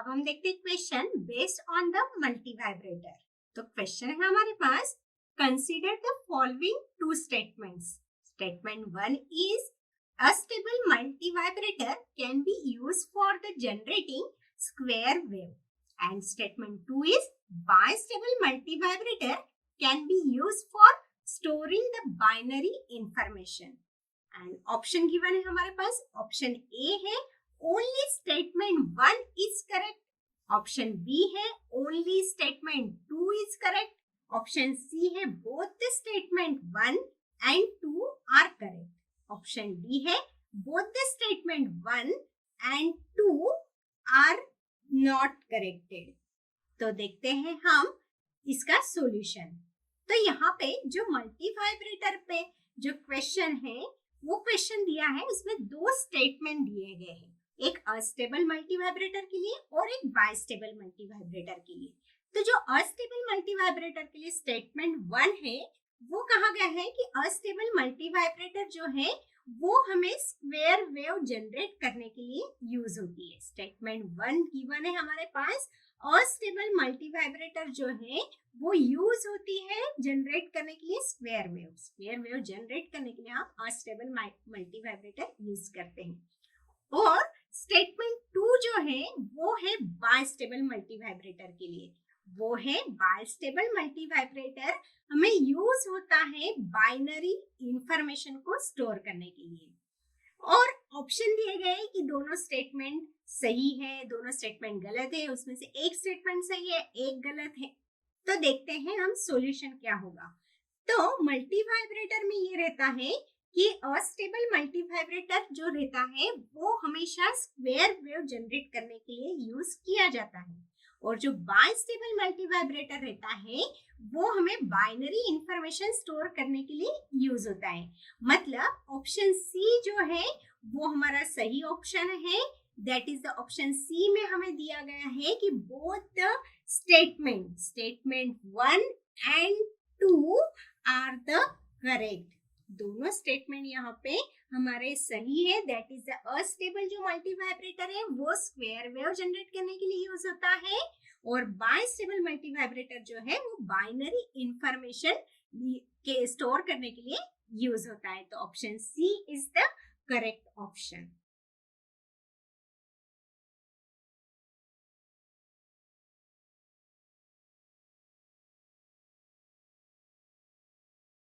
अब हम देखते हैं question based on the multi vibrator. तो क्वेश्चन है हमारे पास, consider the following two statements. Statement 1 is a stable multivibrator can be used for the generating square wave and statement 2 is bistable multivibrator can be used for storing the binary information and option given है हमारे पास। Option A है only statement 1 is correct, option B है only statement 2 is correct, option C है both the statement 1 and 2 are correct, option D है both the statement 1 and 2 are not corrected। तो देखते हैं हम इसका सॉल्यूशन। तो यहाँ पे जो मल्टी वाइब्रेटर पे जो क्वेश्चन है वो क्वेश्चन दिया है, उसमें दो स्टेटमेंट दिए गए हैं, एक अस्टेबल मल्टी वाइब्रेटर के लिए और एक बाइस्टेबल मल्टी वाइब्रेटर के लिए। तो जो अस्टेबल मल्टी वाइब्रेटर के लिए स्टेटमेंट 1 है वो कहा गया है कि अस्टेबल मल्टी वाइब्रेटर जो है वो हमें स्क्वायर वेव जनरेट करने के लिए यूज होती है। स्टेटमेंट 1 गिवन है हमारे पास, अस्टेबल मल्टी वाइब्रेटर जो है वो यूज होती है जनरेट करने के लिए square wave. Square wave generate करने के लिए आप अस्टेबल मल्टी वाइब्रेटर यूज करते हैं। और स्टेटमेंट 2 जो है वो है बाइस्टेबल मल्टी वाइब्रेटर के लिए। वो है बाइस्टेबल मल्टी वाइब्रेटर, हमें यूज होता है बाइनरी इंफॉर्मेशन को स्टोर करने के लिए। और ऑप्शन दिए गए कि दोनों स्टेटमेंट सही है, दोनों स्टेटमेंट गलत है, उसमें से एक स्टेटमेंट सही है, एक गलत है। तो देखते हैं हम सॉल्यूशन क्या होगा। तो मल्टी वाइब्रेटर में ये रहता है कि अस्टेबल मल्टी वाइब्रेटर जो रहता है वो हमेशा स्क्वायर वेव जनरेट करने के लिए यूज किया जाता है, और जो बाइस्टेबल मल्टी वाइब्रेटर रहता है वो हमें बाइनरी इंफॉर्मेशन स्टोर करने के लिए यूज होता है। मतलब ऑप्शन सी जो है वो हमारा सही ऑप्शन है। That is the option C में हमें दिया गया है कि both the statement 1 and 2 are the correct. दोनों स्टेटमेंट यहाँ पे हमारे सही है। दैट इज द अस्टेबल जो मल्टी वाइब्रेटर है वो स्क्वायर वेव जनरेट करने के लिए यूज होता है, और बाइस्टेबल मल्टी वाइब्रेटर जो है वो बाइनरी इंफॉर्मेशन के स्टोर करने के लिए यूज होता है। तो option C is the correct option.